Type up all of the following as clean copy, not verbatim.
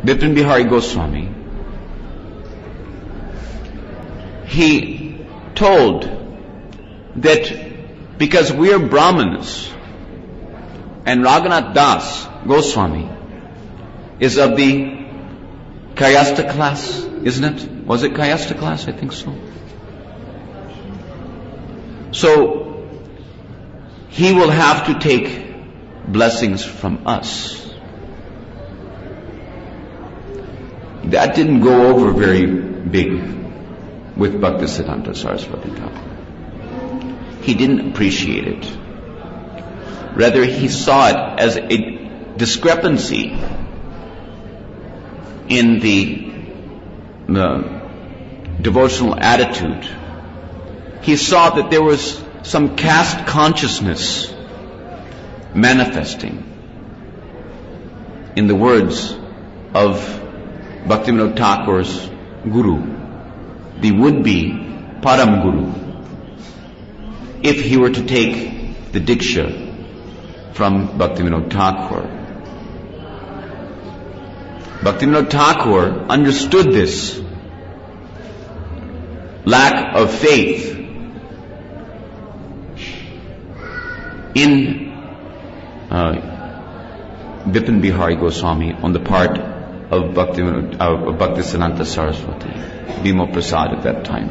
Bipin Bihari Goswami, he told that because we are Brahmanas and Raghunath Das Goswami is of the Kayastha class, isn't it? Was it Kayastha class? I think so. So he will have to take blessings from us. That didn't go over very big with Bhaktisiddhanta Saraswati Thakur. He didn't appreciate it. Rather, he saw it as a discrepancy in the devotional attitude. He saw that there was some caste consciousness manifesting in the words of Bhaktivinoda Thakur's Guru, the would-be Param Guru, if he were to take the Diksha from Bhaktivinoda Thakur. Bhaktivinoda Thakur understood this lack of faith in Bipin Bihari Goswami on the part of Bhaktisiddhanta Saraswati, Bhima Prasad at that time.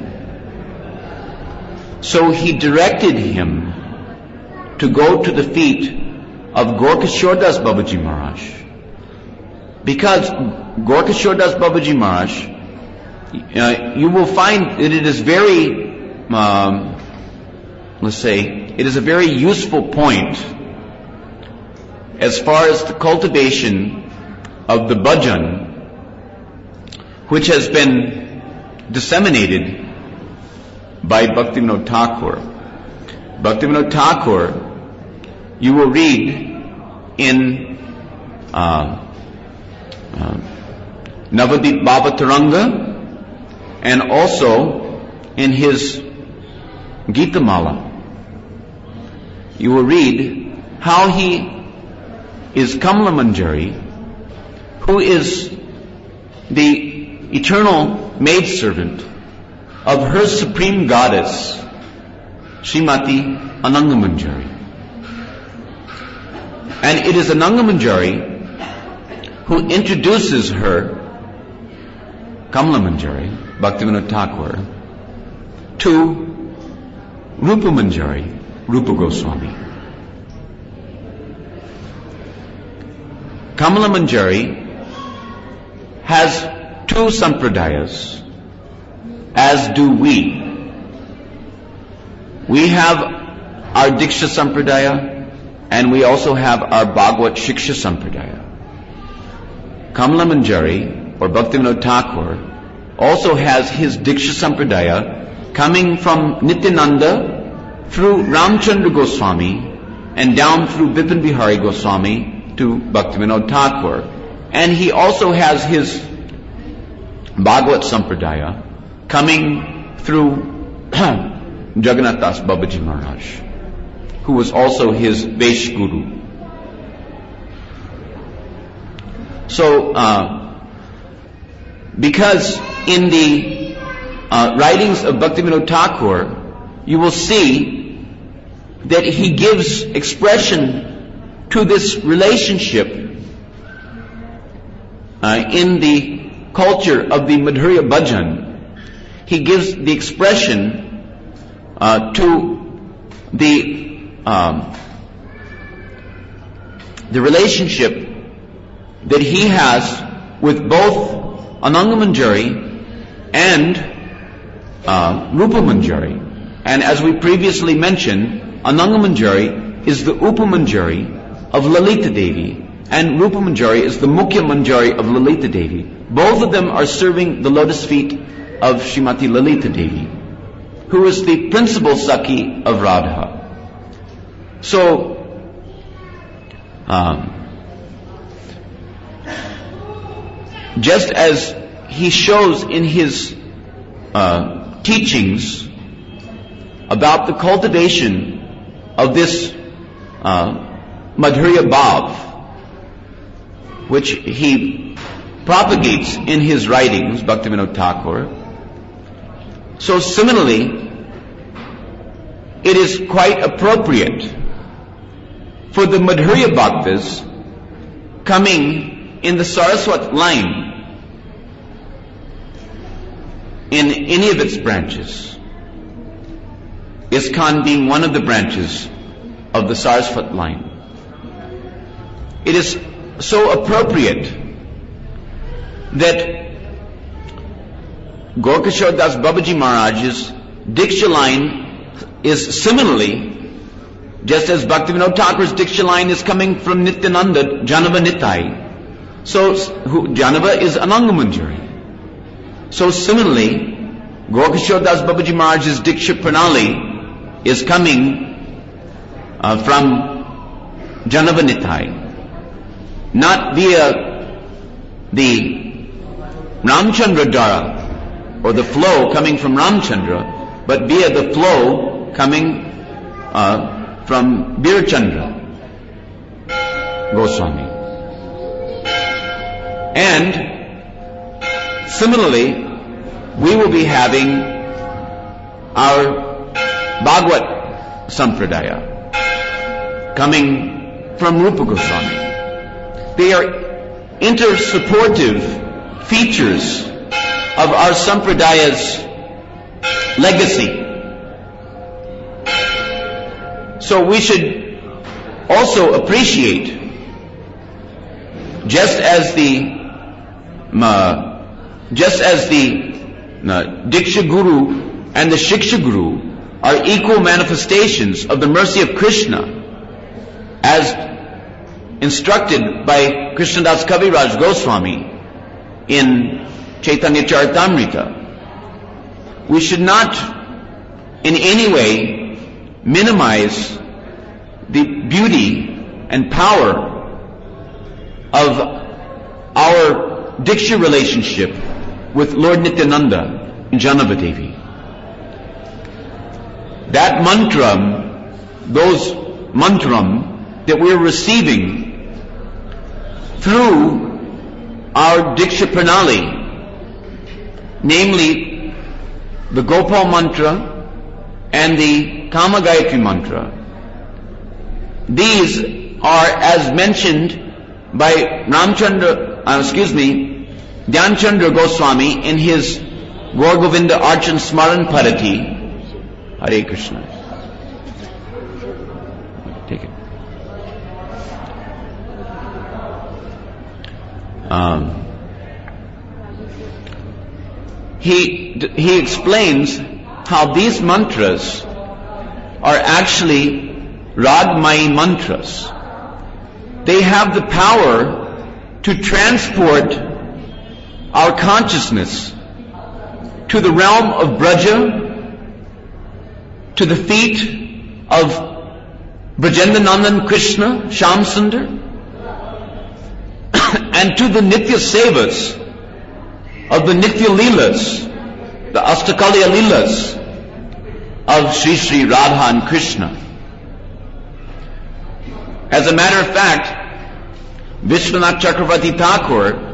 So he directed him to go to the feet of Gorkishore Das Babaji Maharaj. Because Gorkishore Das Babaji Maharaj, you will find that it is very, it is a very useful point as far as the cultivation of the bhajan, which has been disseminated by Bhaktivinoda Thakur. Bhaktivinoda Thakur, you will read in Navadip Bhava Taranga and also in his Gita Mala. You will read how he is Kamala Manjari, who is the eternal maidservant of her supreme goddess, Srimati Ananga Manjari. And it is Ananga Manjari who introduces her, Kamala Manjari, Bhaktivinoda Thakur, to Rupa Manjari, Rupa Goswami. Kamala Manjari has two sampradayas, as do we. We have our Diksha Sampradaya and we also have our Bhagavad Shiksha Sampradaya. Kamala Manjari, or Bhaktivinoda Thakur, also has his Diksha Sampradaya coming from Nityananda through Ramchandra Goswami and down through Bipin Bihari Goswami to Bhaktivinoda Thakur. And he also has his Bhagavad Sampradaya coming through Jagannath Das Babaji Maharaj, who was also his Vaish Guru. So, because in the writings of Bhaktivinoda Thakur, you will see that he gives expression to this relationship in the culture of the Madhurya Bhajan. He gives the expression to the relationship that he has with both Ananga Manjari and Rupa Manjari. And as we previously mentioned, Ananga Manjari is the Upa Manjari of Lalita Devi, and Rupa Manjari is the Mukhya Manjari of Lalita Devi. Both of them are serving the lotus feet of Srimati Lalita Devi, who is the principal Sakhi of Radha. So, just as he shows in his teachings about the cultivation of this Madhurya Bhav, which he propagates in his writings, Bhaktivinoda Thakur. So similarly, it is quite appropriate for the Madhurya Bhaktas coming in the Saraswat line in any of its branches, ISKCON being one of the branches of the Saraswat line. It is so appropriate that Gorkishore Das Babaji Maharaj's Diksha line is similarly, just as Bhaktivinoda Thakur's Diksha line is coming from Nityananda, Janava Nitai. So, Janava is Anangamanjari. So similarly, Gorkishore Das Babaji Maharaj's Diksha Pranali is coming from Janava Nitai. Not via the Ramchandra Dhara, or the flow coming from Ramchandra, but via the flow coming from Birchandra Goswami. And similarly, we will be having our Bhagavad Sampradaya coming from Rupa Goswami. They are intersupportive features of our Sampradaya's legacy. So we should also appreciate, just as the Diksha Guru and the Shiksha Guru are equal manifestations of the mercy of Krishna, as instructed by Krishnadas Kaviraj Goswami in Chaitanya Charitamrita. We should not in any way minimize the beauty and power of our Diksha relationship with Lord Nityananda and Janavadevi. That mantram, those mantram that we're receiving through our Diksha Pranali, namely the Gopal mantra and the Kama Gayatri mantra, these are, as mentioned by Dhyanchandra Goswami in his Gaur Govinda Archan Smaran Parati. Hare Krishna. Take it. He explains how these mantras are actually Ragmayi mantras. They have the power to transport our consciousness to the realm of Braja, to the feet of Brajendanandan Krishna, Shyam Sundar, and to the Nitya Sevas of the Nitya Leelas, the Astakalya Leelas of Sri Sri Radha and Krishna. As a matter of fact, Vishwanath Chakravarti Thakur,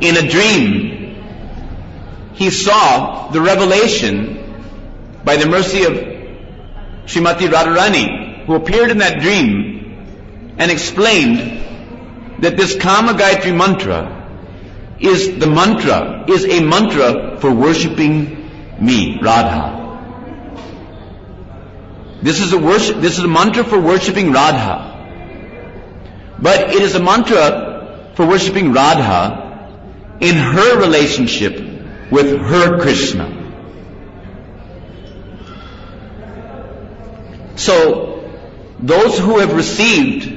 in a dream, he saw the revelation by the mercy of Srimati Radharani, who appeared in that dream and explained that this Kama Gayatri mantra is a mantra for worshipping me, Radha. This is a mantra for worshipping Radha. But it is a mantra for worshipping Radha in her relationship with her Krishna. So, those who have received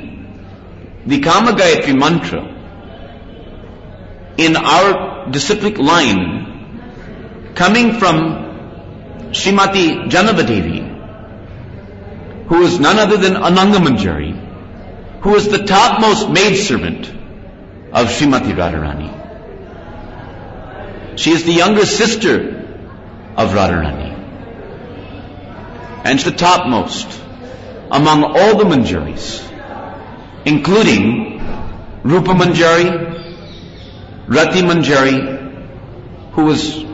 the Kama Gayatri mantra in our disciplic line, coming from Srimati Janavadevi, who is none other than Anangamanjari, who is the topmost maidservant of Srimati Radharani. She is the younger sister of Radharani, and the topmost among all the Manjaris, including Rupa Manjari, Rati Manjari, who was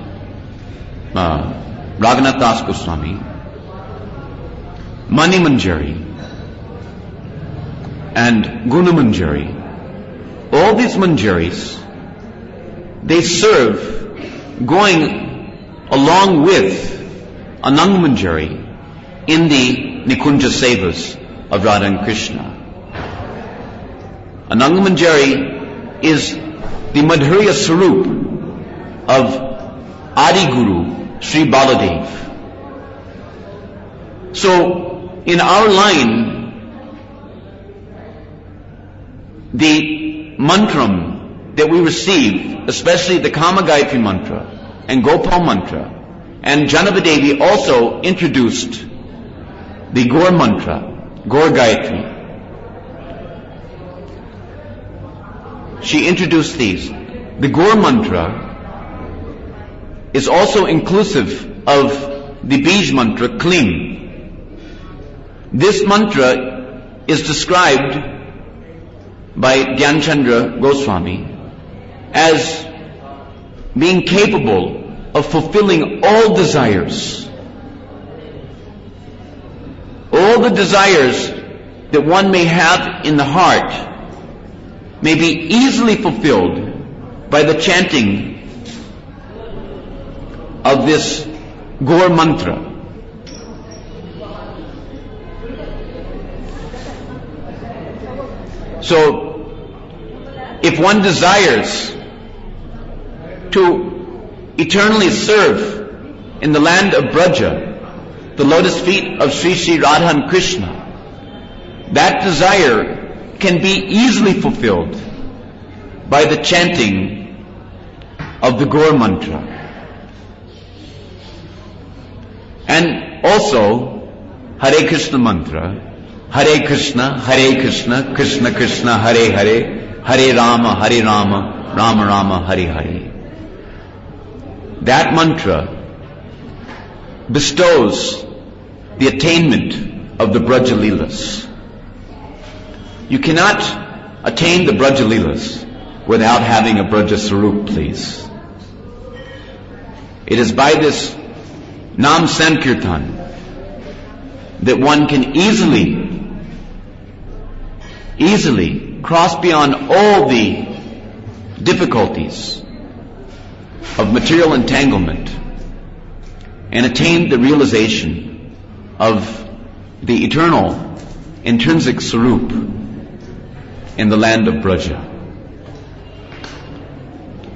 Raghunath Das Goswami, Mani Manjari, and Guna Manjari. All these Manjaris, they serve going along with Ananga Manjari in the Nikunja Sevas of Radha and Krishna. Ananga Manjari is the Madhurya Sarup of Adi Guru, Sri Baladev. So, in our line, the mantram that we receive, especially the Kama Gayatri mantra and Gopal mantra, and Janavadevi also introduced the Gaur mantra, Gaur Gayatri. She introduced these. The Gaur mantra is also inclusive of the Bij mantra, Klim. This mantra is described by Gyanchandra Goswami as being capable of fulfilling all desires. All the desires that one may have in the heart may be easily fulfilled by the chanting of this Gaur mantra. So, if one desires to eternally serve in the land of Braja, the lotus feet of Sri Sri Radha and Krishna, that desire can be easily fulfilled by the chanting of the Gaur mantra. And also, Hare Krishna mantra, Hare Krishna, Krishna Krishna, Hare Hare, Hare Rama, Rama Rama, Hare Hare. That mantra bestows the attainment of the Braja Leelas. You cannot attain the Braja Leelas without having a Braja Sarup, please. It is by this Nam Sankirtan that one can easily cross beyond all the difficulties of material entanglement and attain the realization of the eternal intrinsic Sarup in the land of Braja.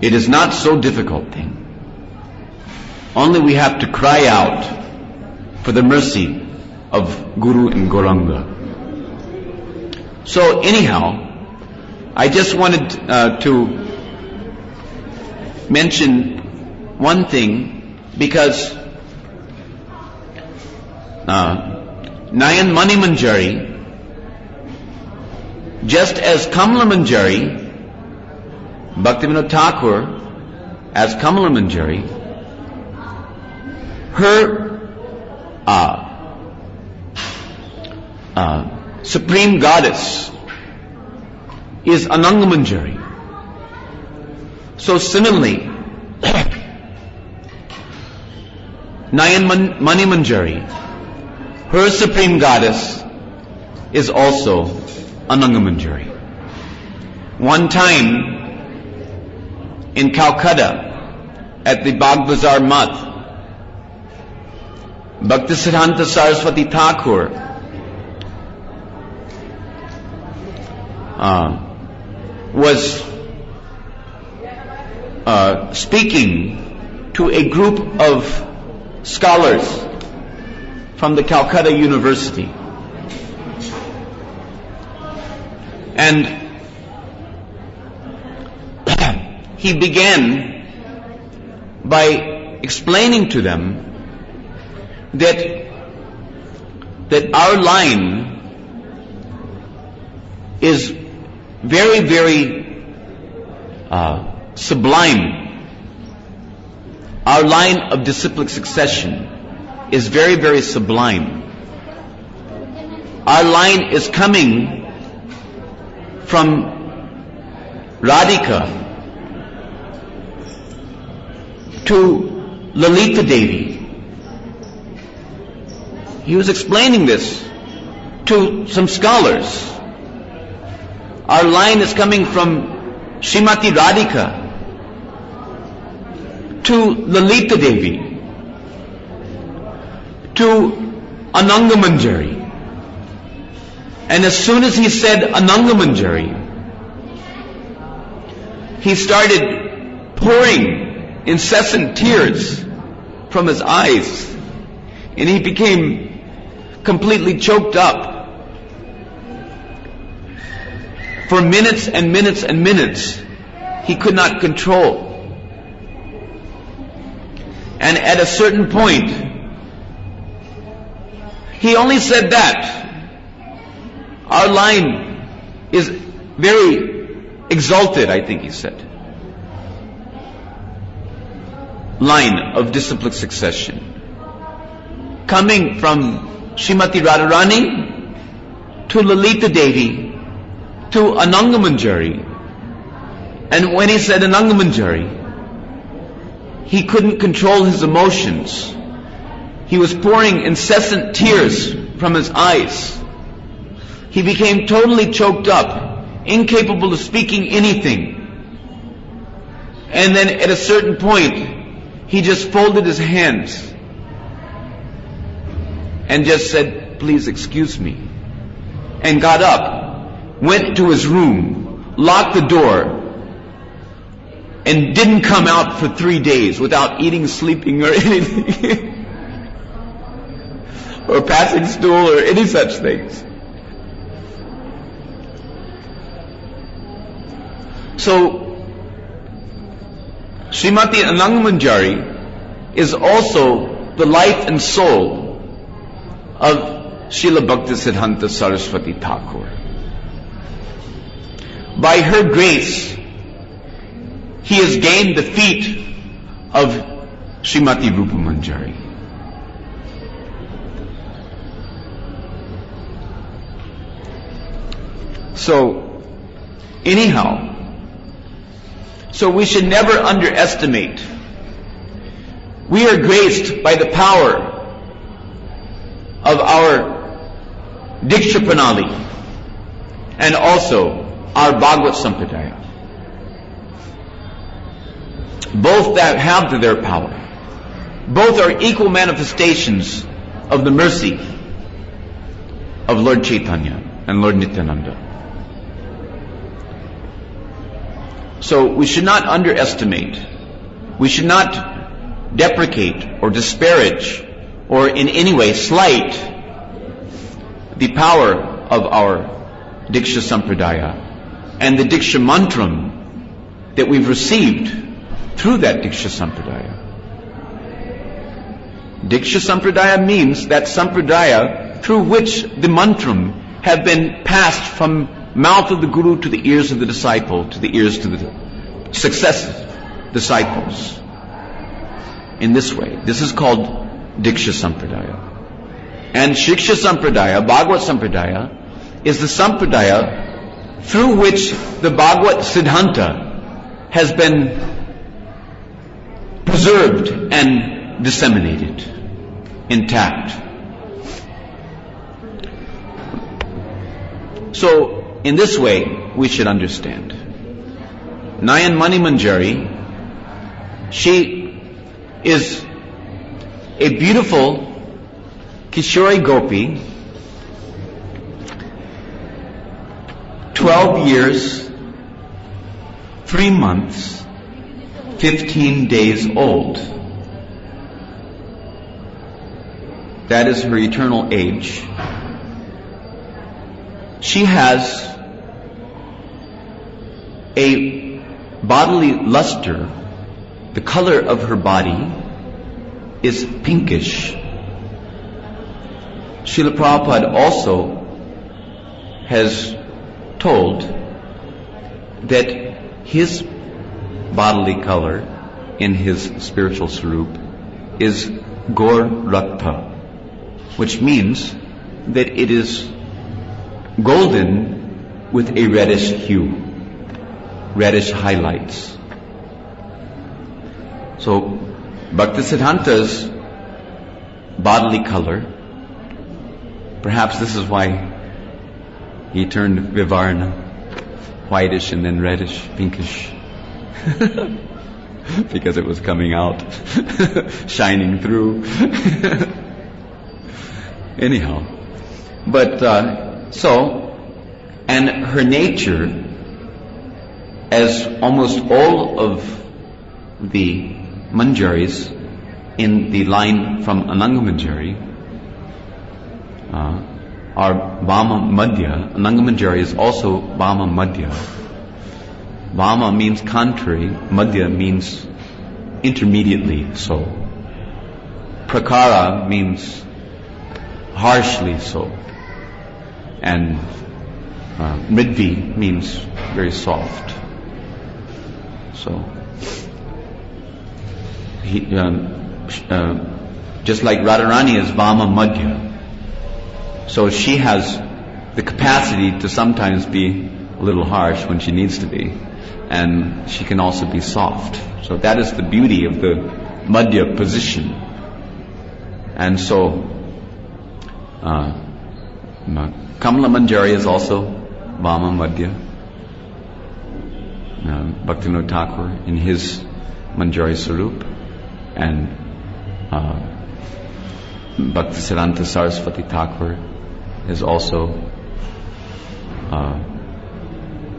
It is not so difficult thing. Only we have to cry out for the mercy of Guru and Gauranga. So anyhow, I just wanted to mention one thing, because Nayan Mani Manjari, just as Kamala Manjari, Bhaktivinoda Thakur as Kamala Manjari, her supreme goddess is Ananga Manjari. So similarly, Nayan Mani Manjari, her supreme goddess is also Ananga Manjari. One time in Calcutta at the Bagh Bazar Math, Bhaktisiddhanta Saraswati Thakur was speaking to a group of scholars from the Calcutta University. And he began by explaining to them that our line is very, very sublime. Our line of disciplic succession is very, very sublime. Our line is coming from Radhika to Lalita Devi. He was explaining this to some scholars. Our line is coming from Srimati Radhika to Lalita Devi to Ananga Manjari. And as soon as he said Ananga Manjari, he started pouring incessant tears from his eyes, and he became completely choked up. For minutes and minutes and minutes, he could not control. And at a certain point, he only said that. Our line is very exalted, I think he said. Line of disciplic succession. Coming from Srimati Radharani to Lalita Devi to Ananga Manjari. And when he said Ananga Manjari, he couldn't control his emotions. He was pouring incessant tears from his eyes. He became totally choked up, incapable of speaking anything. And then at a certain point, he just folded his hands and just said, "Please excuse me," and got up, went to his room, locked the door, and didn't come out for 3 days without eating, sleeping, or anything. Or passing stool or any such things. So, Srimati Ananga Manjari is also the life and soul of Srila Bhaktisiddhanta Saraswati Thakura. By her grace, he has gained the feet of Srimati Rupa Manjari. So, anyhow, so we should never underestimate. We are graced by the power of our Diksha Pranali and also our Bhagavad Sampradaya. Both that have their power. Both are equal manifestations of the mercy of Lord Chaitanya and Lord Nityananda. So we should not underestimate, we should not deprecate or disparage or in any way slight the power of our Diksha Sampradaya and the Diksha Mantram that we've received through that Diksha Sampradaya. Diksha Sampradaya means that Sampradaya through which the mantram have been passed from mouth of the Guru to the ears of the disciple, to the ears to the successive disciples. In this way. This is called Diksha Sampradaya. And Shiksha Sampradaya, Bhagavad Sampradaya, is the Sampradaya through which the Bhaktisiddhanta has been preserved and disseminated, intact. So, in this way, we should understand. Nayan Mani Manjari, she is a beautiful Kishori Gopi, 12 years, 3 months, 15 days old. That is her eternal age. She has a bodily luster. The color of her body is pinkish. Srila Prabhupada also has told that his bodily color in his spiritual swarup is Gaur Rakta, which means that it is golden with a reddish hue. reddish highlights. So Bhaktisiddhanta's bodily color, perhaps this is why he turned Vivarna, whitish and then reddish, pinkish, because it was coming out, shining through. Anyhow, but and her nature, as almost all of the manjaris in the line from Anangamanjari are Vama Madhya. Anangamanjari is also Vama Madhya. Vama means contrary, Madhya means intermediately so. Prakara means harshly so. And Mridvi means very soft. So, just like Radharani is Vama Madhya, so she has the capacity to sometimes be a little harsh when she needs to be, and she can also be soft. So that is the beauty of the Madhya position. And so Kamala Manjari is also Vama Madhya. Bhaktivinoda Thakur in his Manjari Sarup, and Bhaktisiddhanta Saraswati Thakur is also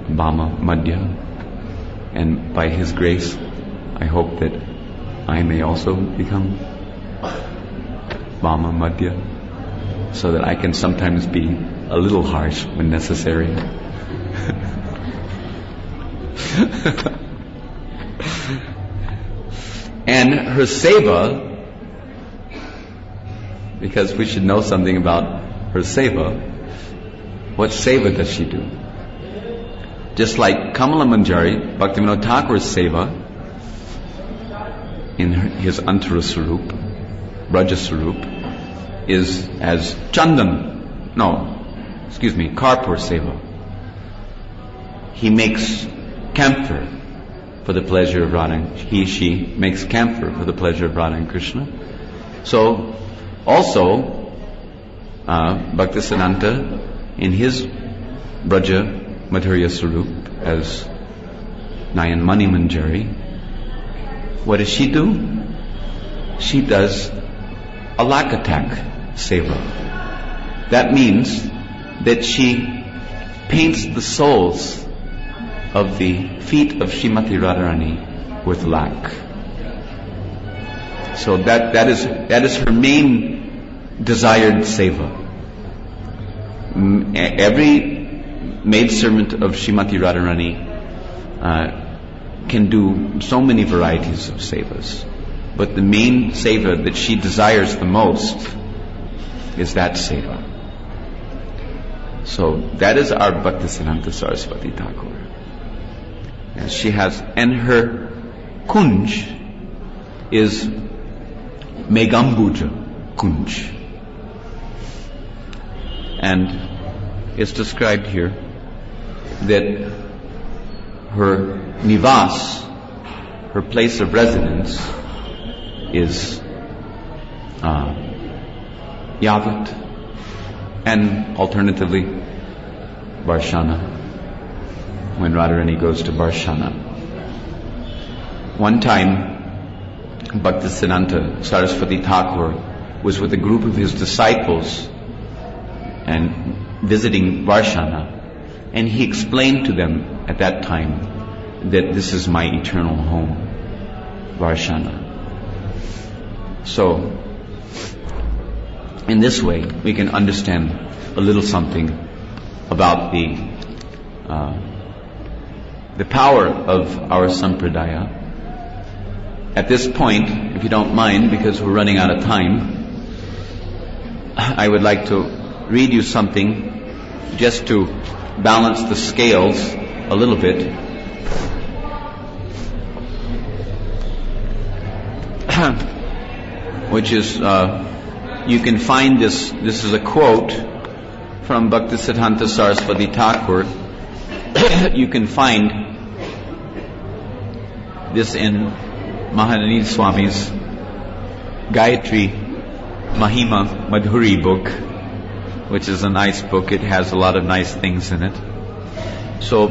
Vama Madhya, and by his grace I hope that I may also become Vama Madhya, so that I can sometimes be a little harsh when necessary. And her seva, because we should know something about her seva. What seva does she do? Just like Kamala Manjari, Bhaktivinoda Thakur's seva in his Antara Sarup, Braja Sarup, is as Karpur seva. He makes camphor for the pleasure of Radha. She makes camphor for the pleasure of Radha and Krishna. So, also, Bhaktisiddhanta, in his Braja Madhurya Sarup as Nayan Mani Manjari, what does she do? She does a lakatak seva. That means that she paints the soles of the feet of Srimati Radharani with lac. So that is her main desired seva. Every maidservant of Srimati Radharani can do so many varieties of sevas, but the main seva that she desires the most is that seva. So that is our Bhaktisiddhanta Saraswati Thakur. And she has, and her kunj is Megambuja kunj. And it's described here that her nivas, her place of residence, is Yavat, and alternatively Varshana, when Radharani goes to Varshana. One time, Bhaktisiddhanta Saraswati Thakur was with a group of his disciples and visiting Varshana, and he explained to them at that time that this is my eternal home, Varshana. So, in this way, we can understand a little something about the power of our sampradaya. At this point, if you don't mind, because we're running out of time, I would like to read you something just to balance the scales a little bit. Which is, you can find this is a quote from Bhaktisiddhanta Saraswati Thakur. You can find this in Mahanini Swami's Gayatri Mahima Madhuri book, which is a nice book. It has a lot of nice things in it. So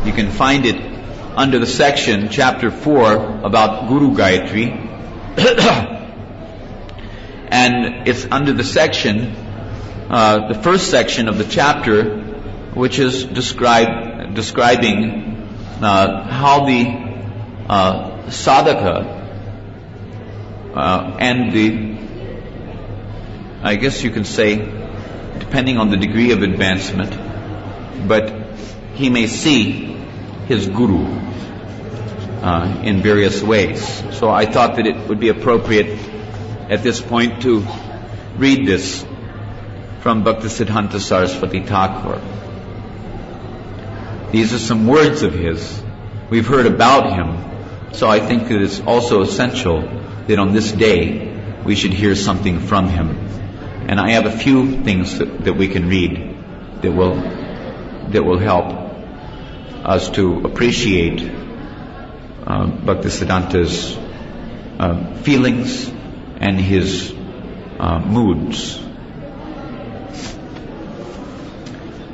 you can find it under the section, chapter 4, about Guru Gayatri. And it's under the section, the first section of the chapter, which is describing how the sadhaka and the, I guess you can say, depending on the degree of advancement, but he may see his guru in various ways. So I thought that it would be appropriate at this point to read this from Bhaktisiddhanta Saraswati Thakura. These are some words of his. We've heard about him, so I think that it's also essential that on this day we should hear something from him. And I have a few things that we can read that will help us to appreciate Bhaktisiddhanta's feelings and his moods.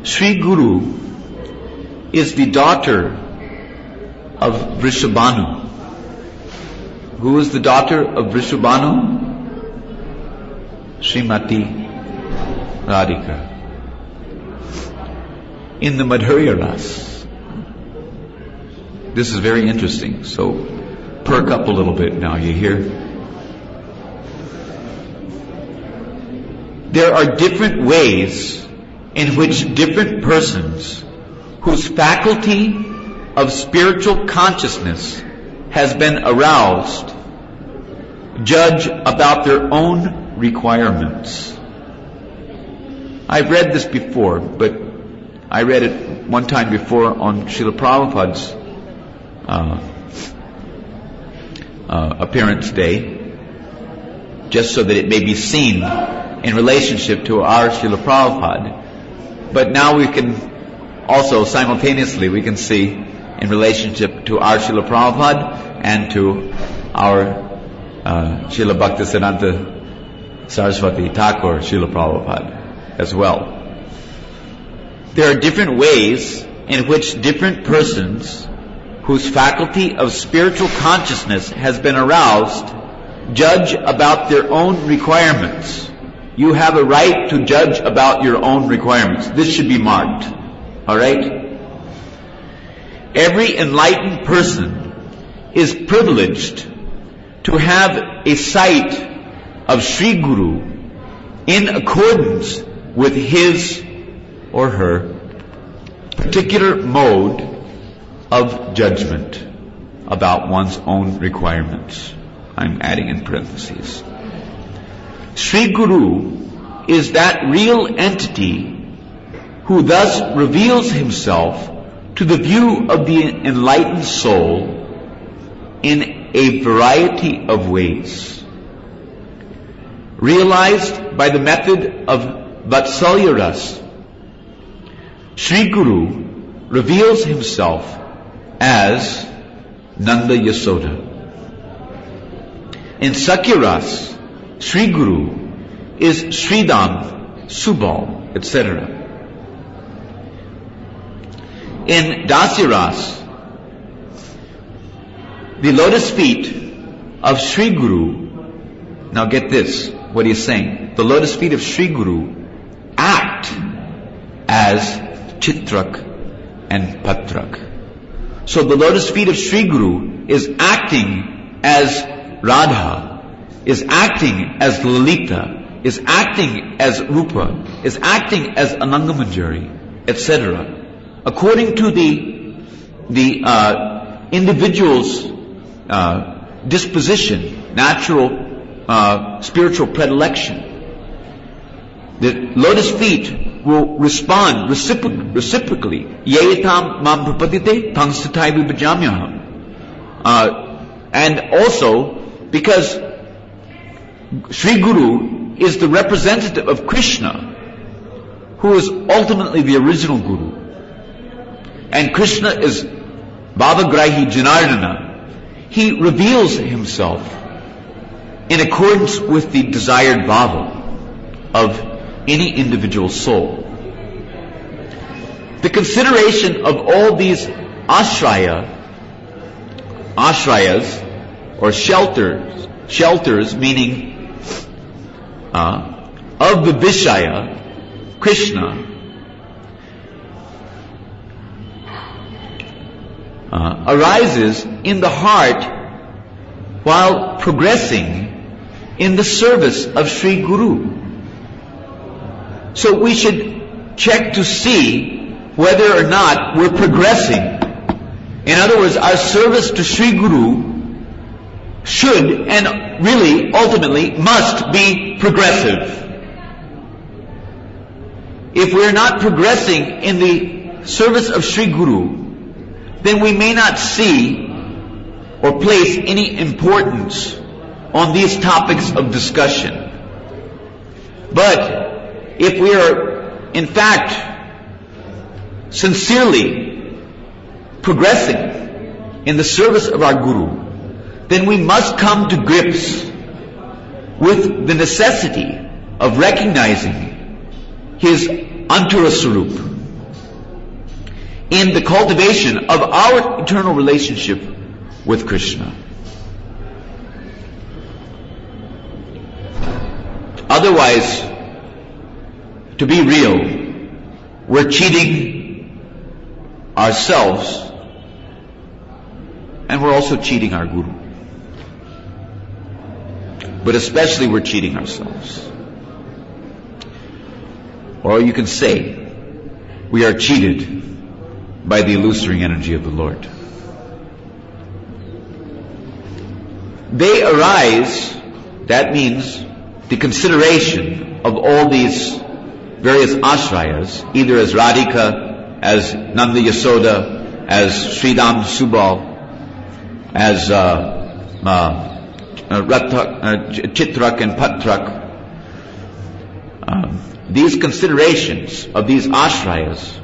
Sri Guru is the daughter of Vrishabhanu. Who is the daughter of Vrishabhanu? Srimati Radhika. In the Madhurya Ras. This is very interesting, so perk up a little bit now, you hear? There are different ways in which different persons whose faculty of spiritual consciousness has been aroused judge about their own requirements. I've read this before, but I read it one time before on Srila Prabhupada's appearance day, just so that it may be seen in relationship to our Srila Prabhupada. But now we can also simultaneously we can see in relationship to our Srila Prabhupada and to our Srila Bhaktisiddhanta Saraswati Thakur Srila Prabhupada as well. There are different ways in which different persons whose faculty of spiritual consciousness has been aroused judge about their own requirements. You have a right to judge about your own requirements. This should be marked. Alright? Every enlightened person is privileged to have a sight of Sri Guru in accordance with his or her particular mode of judgment about one's own requirements. I'm adding in parentheses. Sri Guru is that real entity who thus reveals himself to the view of the enlightened soul in a variety of ways. Realized by the method of Vatsalya Ras, Sri Guru reveals himself as Nanda Yasoda. In Sakya Ras, Sri Guru is Sridam, Subal, etc. In Dasya Ras, the lotus feet of Sri Guru, now get this, what he's saying, the lotus feet of Sri Guru act as Chitrak and Patrak. So the lotus feet of Sri Guru is acting as Radha, is acting as Lalita, is acting as Rupa, is acting as Anangamanjari, etc. According to the individual's disposition, natural spiritual predilection, the lotus feet will respond reciprocally. Yeyatam mam prapadite tang sitai vibhajamyaham. And also, because Sri Guru is the representative of Krishna, who is ultimately the original Guru. And Krishna is Bhavagrahi Janardana, he reveals himself in accordance with the desired bhava of any individual soul. The consideration of all these ashrayas or shelters meaning of the Vishaya, Krishna, arises in the heart while progressing in the service of Sri Guru. So we should check to see whether or not we're progressing. In other words, our service to Sri Guru should and really ultimately must be progressive. If we're not progressing in the service of Sri Guru, then we may not see or place any importance on these topics of discussion. But if we are in fact sincerely progressing in the service of our Guru, then we must come to grips with the necessity of recognizing his Antara Swarup in the cultivation of our eternal relationship with Krishna. Otherwise, to be real, we're cheating ourselves and we're also cheating our Guru. But especially we're cheating ourselves. Or you can say, we are cheated by the illusory energy of the Lord. They arise, that means the consideration of all these various ashrayas, either as Radhika, as Nanda Yasoda, as Sridham Subal, as Chitrak and Patrak. These considerations of these ashrayas